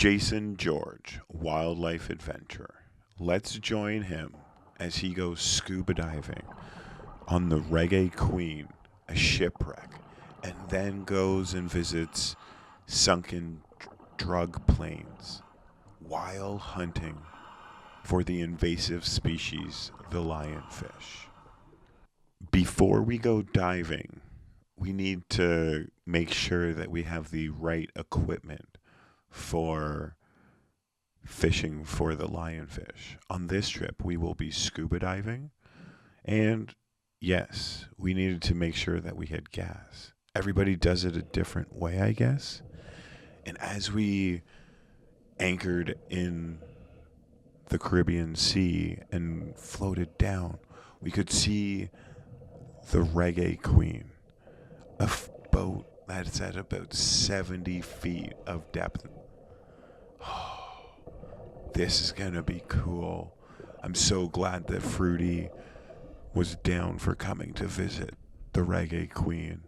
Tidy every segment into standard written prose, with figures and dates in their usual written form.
Jason George, wildlife adventurer. Let's join him as he goes scuba diving on the Reggae Queen, a shipwreck, and then goes and visits sunken drug planes while hunting for the invasive species, the lionfish. Before we go diving, we need to make sure that we have the right equipment for fishing for the lionfish. On this trip, we will be scuba diving, and yes, we needed to make sure that we had gas. Everybody does it a different way, I guess. And as we anchored in the Caribbean Sea and floated down, we could see the Reggae Queen, a boat that's at about 70 feet of depth. This is going to be cool. I'm so glad that Fruity was down for coming to visit the Reggae Queen.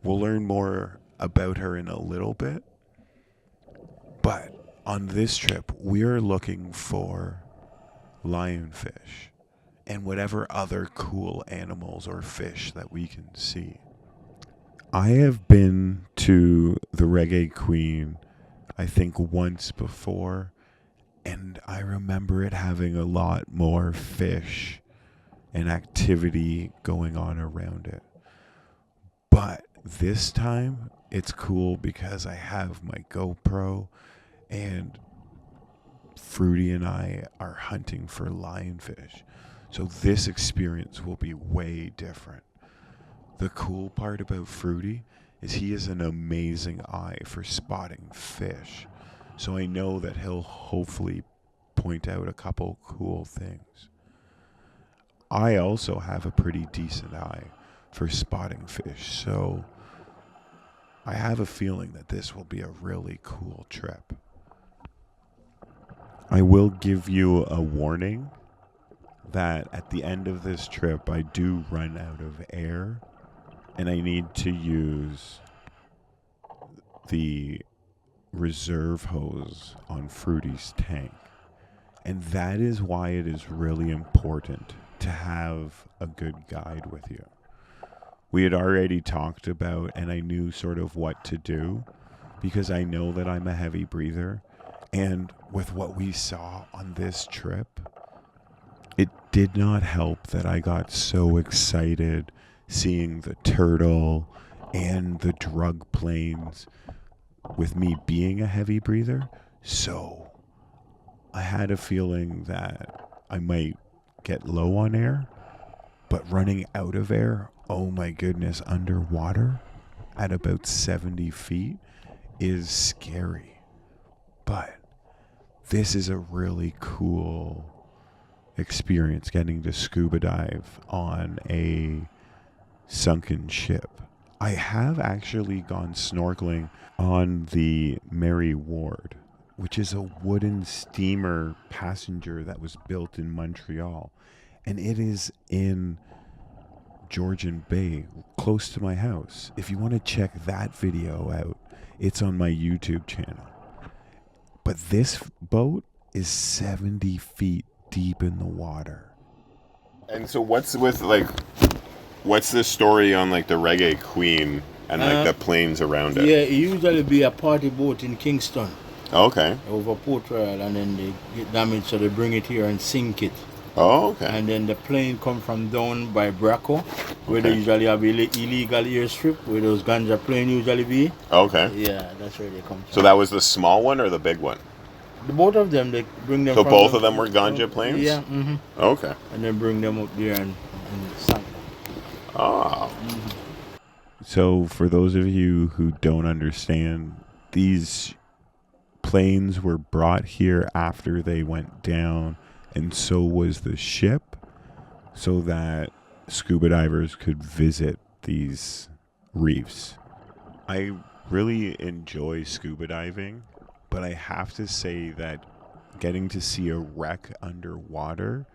We'll learn more about her in a little bit. But on this trip, we are looking for lionfish and whatever other cool animals or fish that we can see. I have been to the Reggae Queen, I think once before, and I remember it having a lot more fish and activity going on around it. But this time, it's cool because I have my GoPro and Fruity and I are hunting for lionfish. So this experience will be way different. The cool part about Fruity is he has an amazing eye for spotting fish. So I know that he'll hopefully point out a couple cool things. I also have a pretty decent eye for spotting fish, so I have a feeling that this will be a really cool trip. I will give you a warning that at the end of this trip I do run out of air and I need to use the reserve hose on Fruity's tank. And that is why it is really important to have a good guide with you. We had already talked about, and I knew sort of what to do because I know that I'm a heavy breather. And with what we saw on this trip, it did not help that I got so excited seeing the turtle and the drug planes with me being a heavy breather. So I had a feeling that I might get low on air, but running out of air, oh my goodness, underwater at about 70 feet is scary. But this is a really cool experience, getting to scuba dive on a sunken ship. I have actually gone snorkeling on the Mary Ward, which is a wooden steamer passenger that was built in Montreal. And it is in Georgian Bay, close to my house. If you want to check that video out, it's on my YouTube channel. But this boat is 70 feet deep in the water. And so what's the story on like the Reggae Queen and like the planes around it? Yeah, it usually be a party boat in Kingston. Okay. Over Port Royal, and then they get damaged, so they bring it here and sink it. Oh, okay. And then the plane come from down by Braco, where they usually have illegal airstrip, where those ganja plane usually be. Okay. Yeah, that's where they come from. So that was the small one or the big one? The both of them, they bring them. So from both of them were ganja planes? Yeah. Mm-hmm. Okay. And then bring them up there and sink them. Oh. So for those of you who don't understand, these planes were brought here after they went down, and so was the ship, so that scuba divers could visit these reefs. I really enjoy scuba diving, but I have to say that getting to see a wreck underwater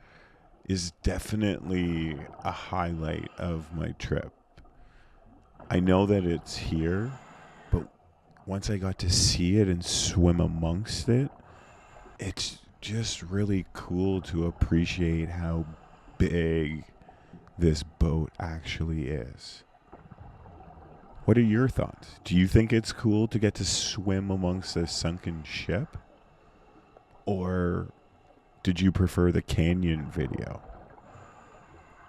is definitely a highlight of my trip. I know that it's here, but once I got to see it and swim amongst it, it's just really cool to appreciate how big this boat actually is. What are your thoughts? Do you think it's cool to get to swim amongst a sunken ship? Or did you prefer the canyon video?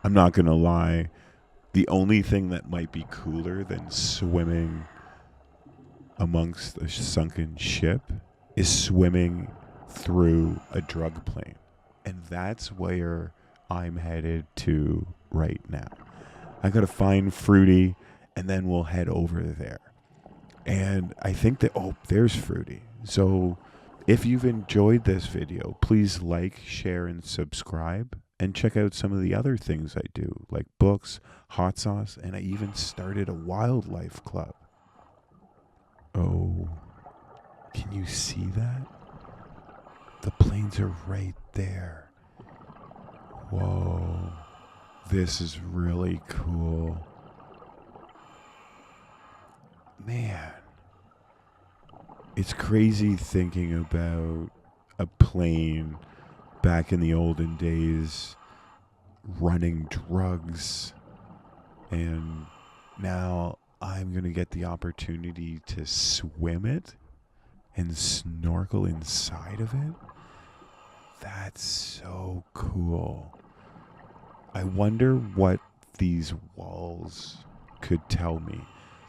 I'm not going to lie. The only thing that might be cooler than swimming amongst a sunken ship is swimming through a drug plane. And that's where I'm headed to right now. I got to find Fruity, and then we'll head over there. And I think that, there's Fruity. So if you've enjoyed this video, please like, share, and subscribe. And check out some of the other things I do, like books, hot sauce, and I even started a wildlife club. Oh, can you see that? The planes are right there. Whoa, this is really cool. Man, it's crazy thinking about a plane back in the olden days running drugs, and now I'm going to get the opportunity to swim it and snorkel inside of it. That's so cool. I wonder what these walls could tell me.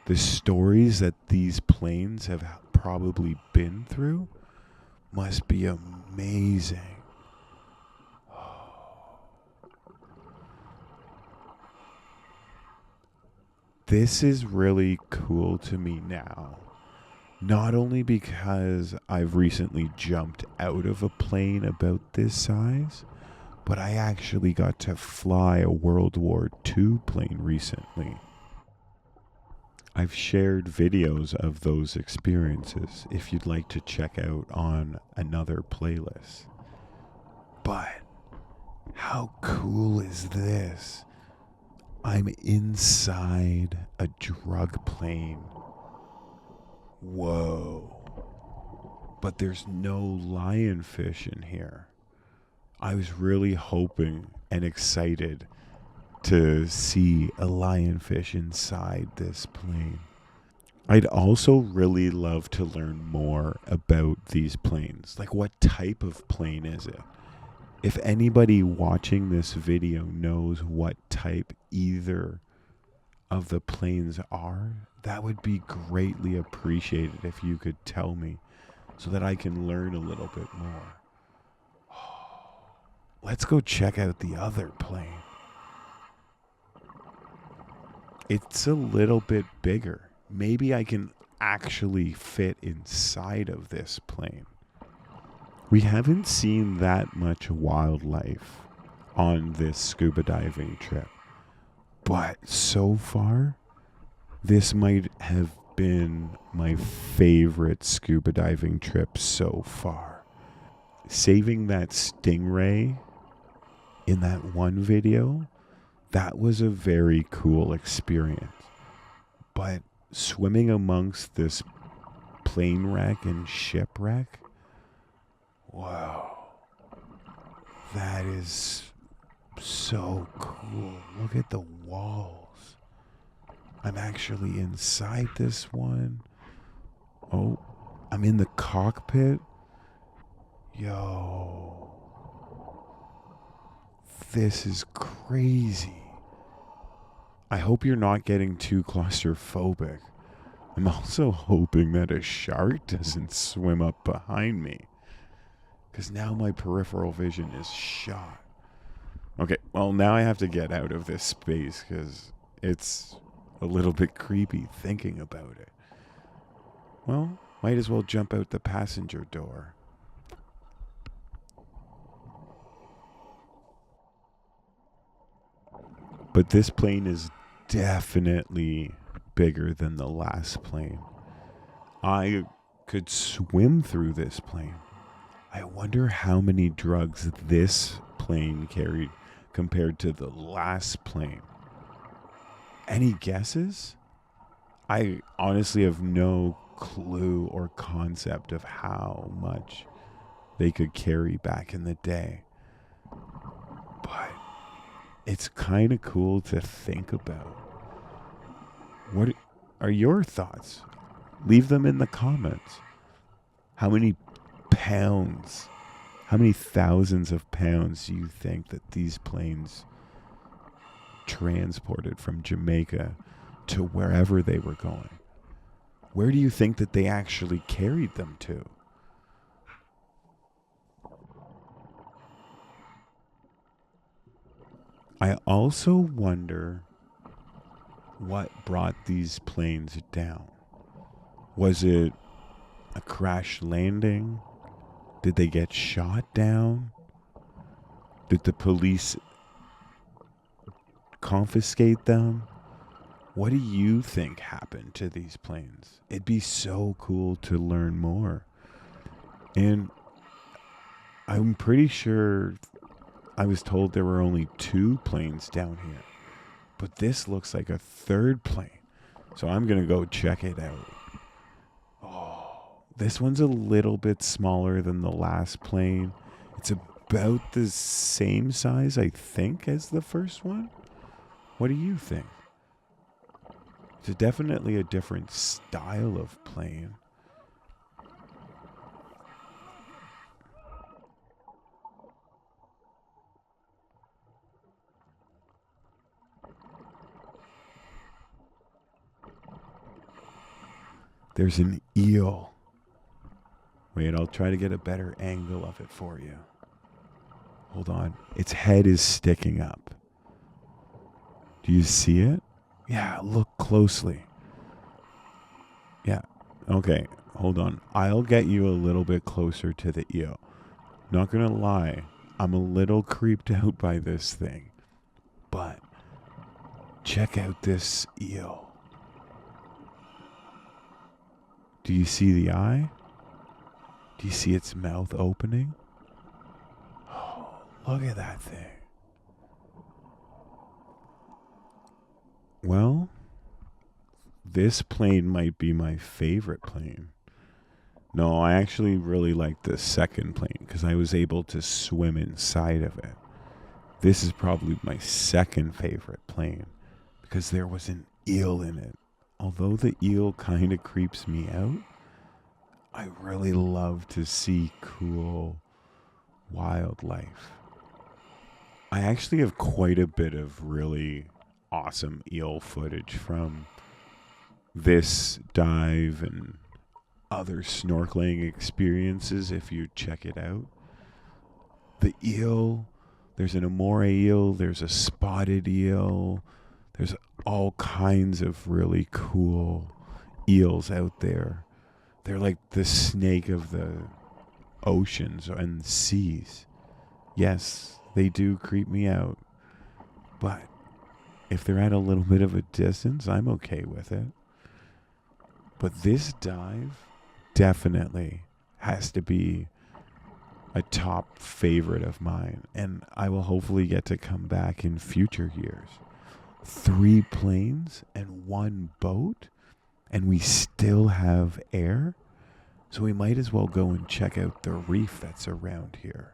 The stories that these planes have probably been through must be amazing. This is really cool to me now. Not only because I've recently jumped out of a plane about this size, but I actually got to fly a World War II plane recently. I've shared videos of those experiences if you'd like to check out on another playlist. But how cool is this? I'm inside a drug plane. Whoa. But there's no lionfish in here. I was really hoping and excited to see a lionfish inside this plane. I'd also really love to learn more about these planes. Like, what type of plane is it? If anybody watching this video knows what type either of the planes are, that would be greatly appreciated if you could tell me so that I can learn a little bit more. Let's go check out the other plane. It's a little bit bigger. Maybe I can actually fit inside of this plane. We haven't seen that much wildlife on this scuba diving trip. But so far, this might have been my favorite scuba diving trip so far. Saving that stingray in that one video, that was a very cool experience. But swimming amongst this plane wreck and shipwreck, wow, that is so cool. Look at the walls. I'm actually inside this one. Oh, I'm in the cockpit. Yo, this is crazy. I hope you're not getting too claustrophobic. I'm also hoping that a shark doesn't swim up behind me, because now my peripheral vision is shot. Okay, well, now I have to get out of this space because it's a little bit creepy thinking about it. Well, might as well jump out the passenger door. But this plane is definitely bigger than the last plane. I could swim through this plane. I wonder how many drugs this plane carried compared to the last plane. Any guesses? I honestly have no clue or concept of how much they could carry back in the day. But it's kind of cool to think about. What are your thoughts? Leave them in the comments. How many pounds, how many thousands of pounds do you think that these planes transported from Jamaica to wherever they were going? Where do you think that they actually carried them to? I also wonder what brought these planes down. Was it a crash landing? Did they get shot down? Did the police confiscate them? What do you think happened to these planes? It'd be so cool to learn more. And I'm pretty sure I was told there were only 2 planes down here. But this looks like a 3rd plane. So I'm going to go check it out. Oh, this one's a little bit smaller than the last plane. It's about the same size, I think, as the first one. What do you think? It's definitely a different style of plane. There's an eel. Wait, I'll try to get a better angle of it for you. Hold on. Its head is sticking up. Do you see it? Yeah, look closely. Yeah. Okay, hold on. I'll get you a little bit closer to the eel. Not gonna lie, I'm a little creeped out by this thing. But check out this eel. Do you see the eye? Do you see its mouth opening? Oh, look at that thing. Well, this plane might be my favorite plane. No, I actually really like the second plane because I was able to swim inside of it. This is probably my second favorite plane because there was an eel in it. Although the eel kind of creeps me out, I really love to see cool wildlife. I actually have quite a bit of really awesome eel footage from this dive and other snorkeling experiences if you check it out. The eel, there's an amore eel, there's a spotted eel, there's all kinds of really cool eels out there. They're like the snake of the oceans and seas. Yes, they do creep me out. But if they're at a little bit of a distance, I'm okay with it. But this dive definitely has to be a top favorite of mine. And I will hopefully get to come back in future years. 3 planes and 1 boat, and we still have air. So we might as well go and check out the reef that's around here.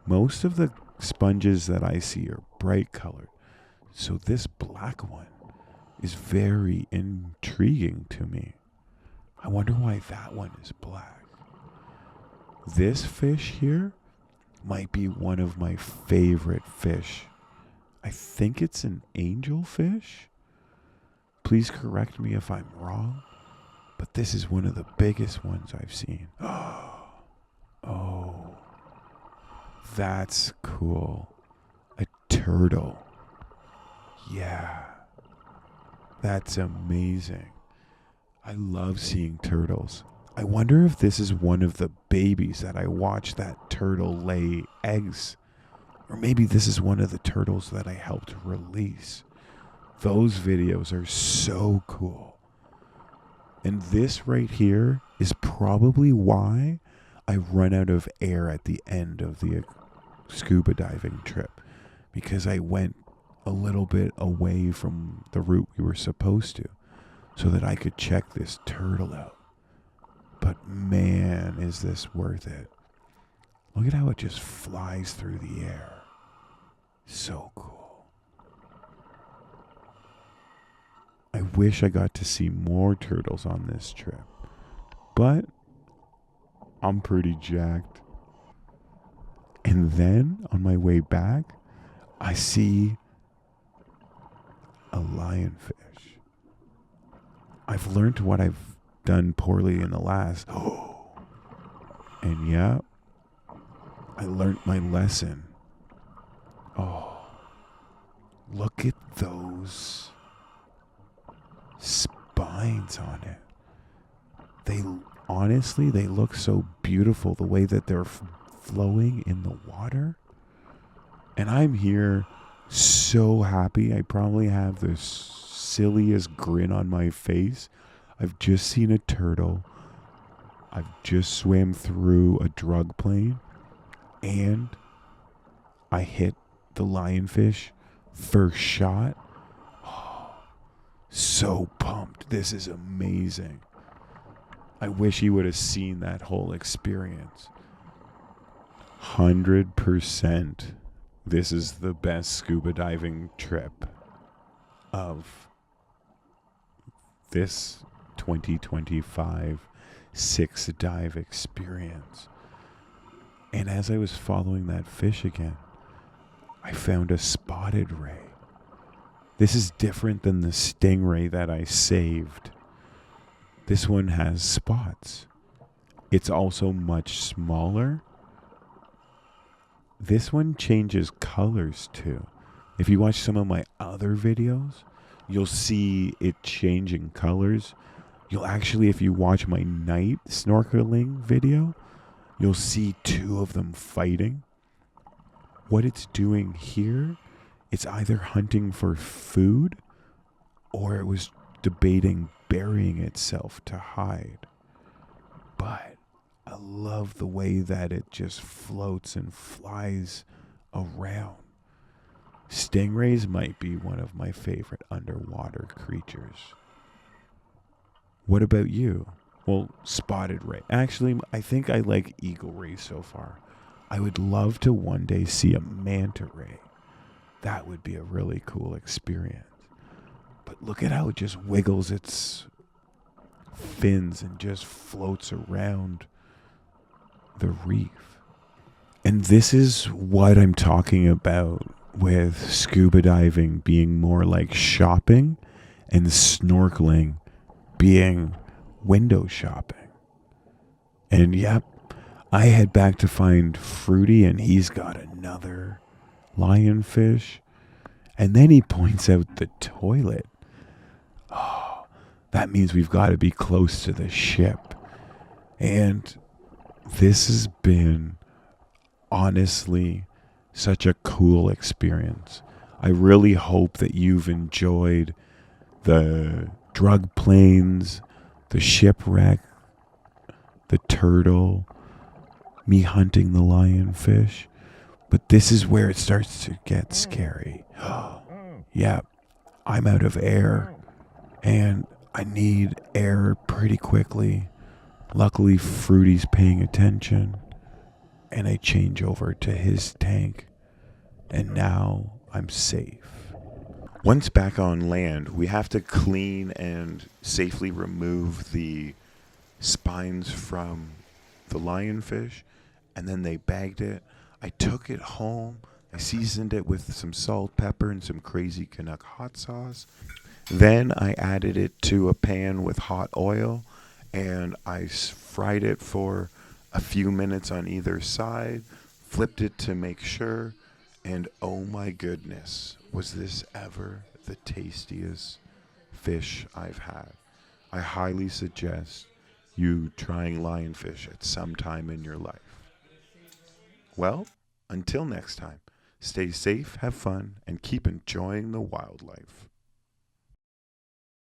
Most of the sponges that I see are bright colored. So this black one is very intriguing to me. I wonder why that one is black. This fish here might be one of my favorite fish. I think it's an angelfish. Please correct me if I'm wrong, but this is one of the biggest ones I've seen. Oh, that's cool. A turtle. Yeah, that's amazing. I love seeing turtles. I wonder if this is one of the babies that I watched that turtle lay eggs. Or maybe this is one of the turtles that I helped release. Those videos are so cool. And this right here is probably why I run out of air at the end of the scuba diving trip. Because I went a little bit away from the route we were supposed to. so that I could check this turtle out. But man, is this worth it. Look at how it just flies through the air. So cool. I wish I got to see more turtles on this trip. But I'm pretty jacked. And then on my way back, I see a lionfish. I've learned what I've done poorly in the last. And yeah, I learned my lesson. Oh, look at those spines on it. They honestly, they look so beautiful the way that they're flowing in the water. And I'm here so happy. I probably have the silliest grin on my face. I've just seen a turtle. I've just swam through a drug plane. And I hit the lionfish first shot. Oh, so pumped. This is amazing. I wish he would have seen that whole experience. 100%. This is the best scuba diving trip of this 2025 six dive experience. And as I was following that fish again, I found a spotted ray. This is different than the stingray that I saved. This one has spots. It's also much smaller. This one changes colors too. If you watch some of my other videos, you'll see it changing colors. You'll actually, if you watch my night snorkeling video, you'll see two of them fighting. What it's doing here, it's either hunting for food or it was debating burying itself to hide. But I love the way that it just floats and flies around. Stingrays might be one of my favorite underwater creatures. What about you? Well, spotted ray. Actually, I think I like eagle rays so far. I would love to one day see a manta ray. That would be a really cool experience. But look at how it just wiggles its fins and just floats around the reef. And this is what I'm talking about with scuba diving being more like shopping and snorkeling being window shopping. And yep, I head back to find Fruity and he's got another lionfish. And then he points out the toilet. Oh, that means we've got to be close to the ship. And this has been honestly such a cool experience. I really hope that you've enjoyed the drug planes, the shipwreck, the turtle, me hunting the lionfish. But this is where it starts to get scary. Yeah, I'm out of air and I need air pretty quickly. Luckily, Fruity's paying attention and I change over to his tank and now I'm safe. Once back on land, we have to clean and safely remove the spines from the lionfish, and then they bagged it. I took it home. I seasoned it with some salt, pepper, and some crazy Canuck hot sauce. Then I added it to a pan with hot oil, and I fried it for a few minutes on either side, flipped it to make sure, and oh my goodness, was this ever the tastiest fish I've had. I highly suggest you trying lionfish at some time in your life. Well, until next time, stay safe, have fun, and keep enjoying the wildlife.